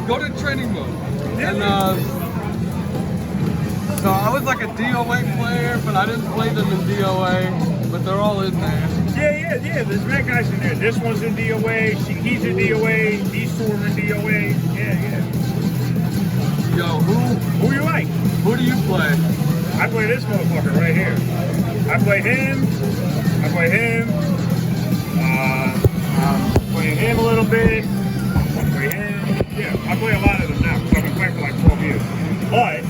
go to training mode. And so I was like a DOA player, but I didn't play them in DOA, but they're all in there. Yeah. There's mad guys in there. This one's in DOA. He's in DOA. These two are in DOA. Yeah. Yo, who you like? Who do you play? I play this motherfucker right here. I play him. I'm playing him a little bit. I play him. Yeah, I play a lot of them now because I've been playing for like 12 years. But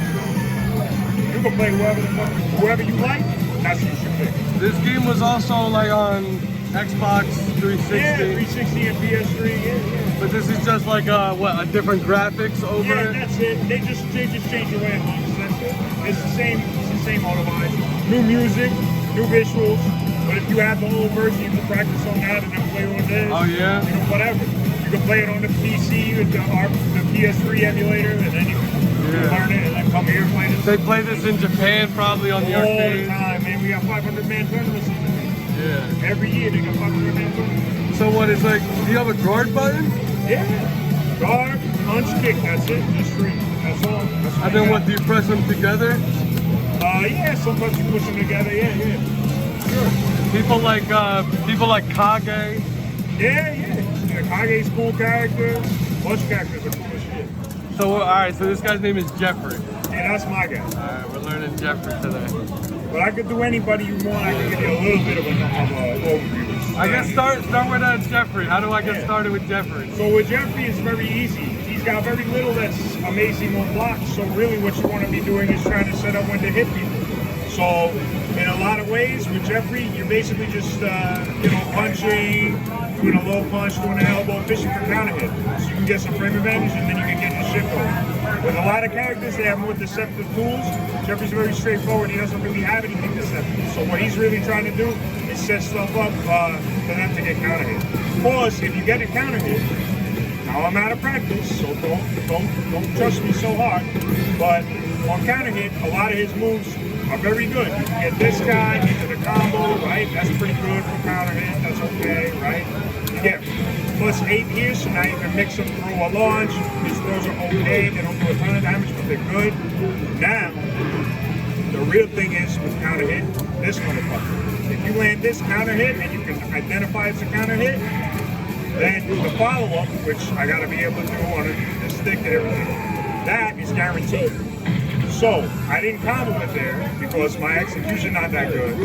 you can play whoever you like. That's what you should pick. This game was also like on Xbox 360. Yeah, 360 and PS3. Yeah. But this is just like a different graphics over it. Yeah, that's it. They just change the way it looks. That's it. It's the same otherwise. New music, new visuals. But if you have the old version, you can practice on that and then play on this. Oh yeah. You know, whatever. You can play it on the PC with the PS3 emulator, and then you can learn it, and then come here and play this. They play this in Japan, probably on the arcade. All the time, man. We got 500-man tournaments in there. Yeah. Every year they got 500-man tournaments. So what is like? Do you have a guard button? Yeah. Guard, punch, kick. That's it. Just three. That's all. And then what? Do you press them together? Yeah. Sometimes you push them together. Yeah. Sure. People like Kage. Yeah. Kage's cool character. Bunch of characters are cool as shit. So alright, so this guy's name is Jeffrey. Yeah, that's my guy. Alright, we're learning Jeffrey today. But I could do anybody you want. I can give you a little bit of an overview. I guess start with Jeffrey. How do I get started with Jeffrey? So with Jeffrey, it's very easy. He's got very little that's amazing on blocks. So really what you want to be doing is trying to set up when to hit people. So in a lot of ways with Jeffrey, you're basically just punching, doing a low punch, doing an elbow, fishing for counter hit. So you can get some frame advantage and then you can get your shit going. With a lot of characters, they have more deceptive tools. Jeffrey's very straightforward. He doesn't really have anything deceptive. So what he's really trying to do is set stuff up for them to get counter hit. Of course, if you get a counter hit, now I'm out of practice, so don't trust me so hard. But on counter hit, a lot of his moves are very good. You can get this guy into the combo, right? That's pretty good for counter hit. That's okay, right? You get +8 here, so now you can mix them through a launch. His throws are okay. They don't do a ton of damage, but they're good. Now, the real thing is with counter hit, this motherfucker. If you land this counter hit and you can identify it's a counter hit, then the follow-up, which I gotta be able to do on the stick and everything, that is guaranteed. So, I didn't combo it there because my execution not that good,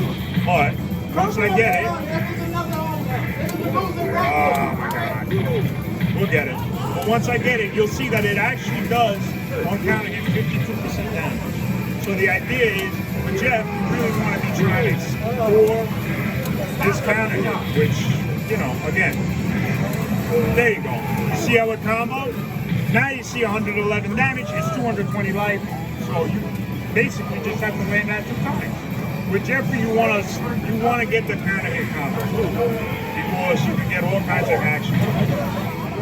but once I get it, oh my God, we'll get it. But once I get it, you'll see that it actually does, on counter hit, 52% damage. So the idea is, with Jeff, you really want to be trying to explore this counter hit, which, again, there you go. You see how it combo? Now you see 111 damage, it's 220 life. So you basically just have to land that 2 times. With Jeffrey, you want to get the counter hit combo because you can get all kinds of action.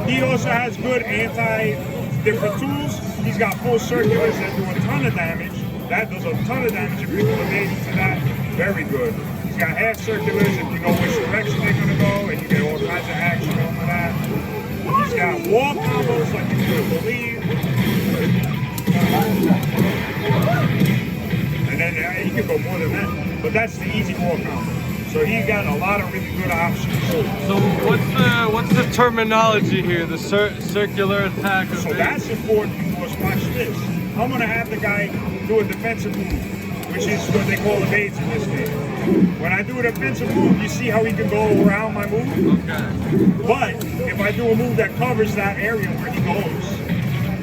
He also has good different tools. He's got full circulars that do a ton of damage. That does a ton of damage if people are made into that. Very good. He's got half circulars if you know which direction they're going to go, and you get all kinds of action over that. He's got wall combos like you couldn't believe. And then he can go more than that, but that's the easy wall combo. So he's got a lot of really good options. So what's the terminology here? The circular attack. So that's important because watch this. I'm gonna have the guy do a defensive move, which is what they call evades in this game. When I do a defensive move, you see how he can go around my move? Okay. But if I do a move that covers that area where he goes,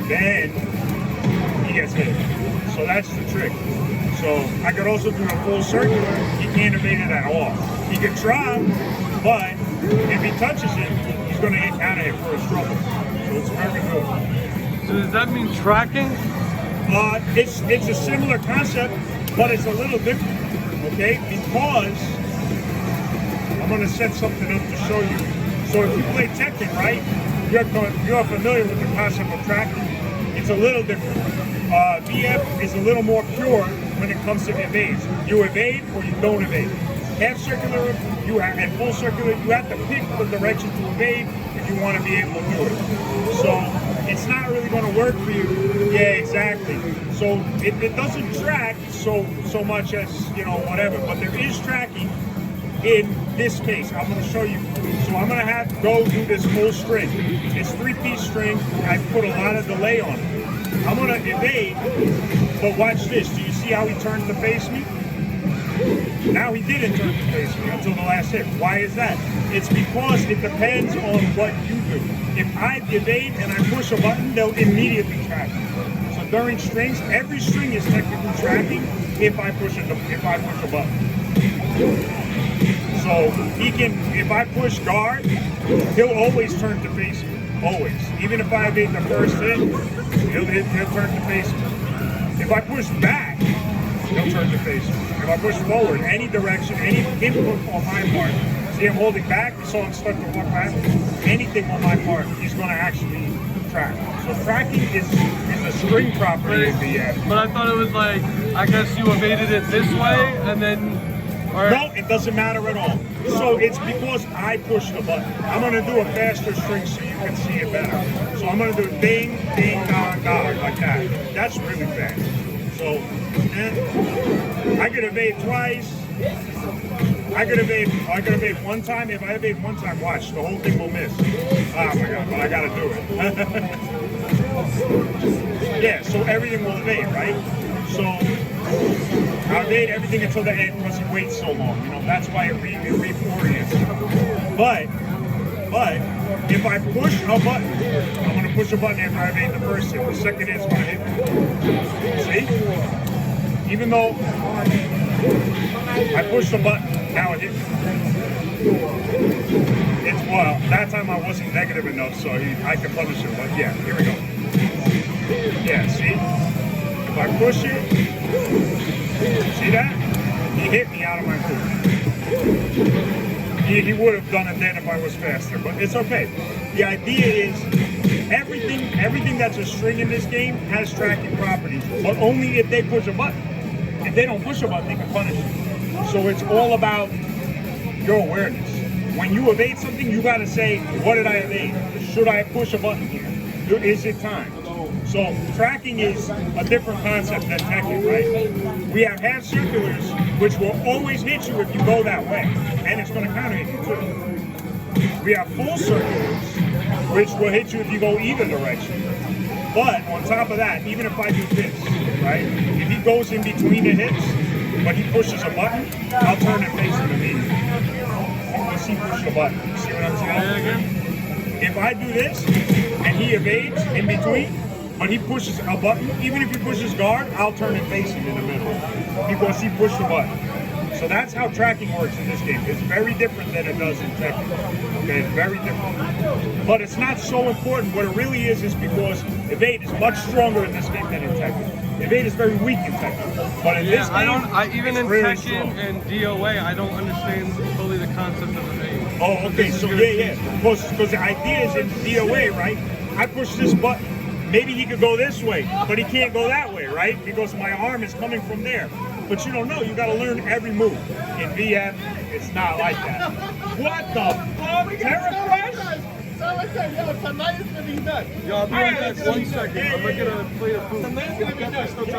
then he gets hit. So that's the trick. So I could also do a full circular. He can't evade it at all. He can try, but if he touches it, he's going to hit counter hit for his trouble. So it's very good. So does that mean tracking? It's a similar concept, but it's a little different. Okay, because I'm going to set something up to show you. So if you play Tekken, right, you're familiar with the concept of tracking. It's a little different. VF is a little more pure when it comes to evades. You evade or you don't evade. Half circular and full circular, you have to pick the direction to evade if you want to be able to do it. So it's not really going to work for you. Yeah, exactly. So it doesn't track so much as, you know, whatever, but there is tracking in this case. I'm going to show you. So I'm going to have to go do this full string. It's 3-piece string. I put a lot of delay on it. I'm going to evade, but watch this. Do you see how he turned to face me? Now he didn't turn to face me until the last hit. Why is that? It's because it depends on what you do. If I evade and I push a button, they'll immediately track. So during strings, every string is technically tracking if I push a button. So he can, if I push guard, he'll always turn to face me. Always. Even if I evade the first hit, he'll turn to face me. If I push back, he'll turn to face me. If I push forward, any direction, any input on my part, see I'm holding back, so I'm stuck to walk back, anything on my part, he's going to actually track. So tracking is a string property of the But I thought it was like, I guess you evaded it this way, and then... No, it doesn't matter at all. So it's because I pushed the button. I'm going to do a faster string so you can see it better. So I'm going to do ding, ding, dong, dong, like that. That's really fast. So I could evade twice. I could evade one time. If I evade one time, watch, the whole thing will miss. Oh my God, but I got to do it. Yeah, so everything will evade, right? So I evade everything until the end because he waits so long. You know, that's why it reorients. But if I push a button, I'm going to push a button after I evade the first hit. The second hit's going to hit me. See? Even though I pushed the button, now it hit me. It's, well, that time I wasn't negative enough, so I could punish him. But yeah, here we go. Yeah, see? If I push it, see that? He hit me out of my foot. He would have done it then if I was faster, but it's okay. The idea is everything that's a string in this game has tracking properties, but only if they push a button. If they don't push a button, they can punish you. So it's all about your awareness. When you evade something, you got to say, what did I evade? Should I push a button here? Is it time? So tracking is a different concept than Tekken, right? We have half circulars, which will always hit you if you go that way, and it's going to counter hit you too. We have full circulars, which will hit you if you go either direction. But on top of that, even if I do this, right? If he goes in between the hits, but he pushes a button, I'll turn and face him immediately. Once he pushes a button. See what I'm saying? If I do this, and he evades in between, but he pushes a button, even if he pushes guard, I'll turn and face him in the middle because he pushed the button. So that's how tracking works in this game. It's very different than it does in Tekken. Okay, it's very different. But it's not so important. What it really is because evade is much stronger in this game than in Tekken. Evade is very weak in Tekken. But in this game, even in really Tekken strong. and DOA, I don't understand fully the concept of evade. Oh, okay, so yeah. Because the idea is in DOA, right? I push this button. Maybe he could go this way, but he can't go that way, right? Because my arm is coming from there. But you don't know. You got to learn every move. In VF, it's not like that. What the fuck? Terra Crush? Yo, tonight is gonna be nuts. Yo, I'll be right back 1 second. I'm gonna get a plate of food. Tonight's gonna be nuts.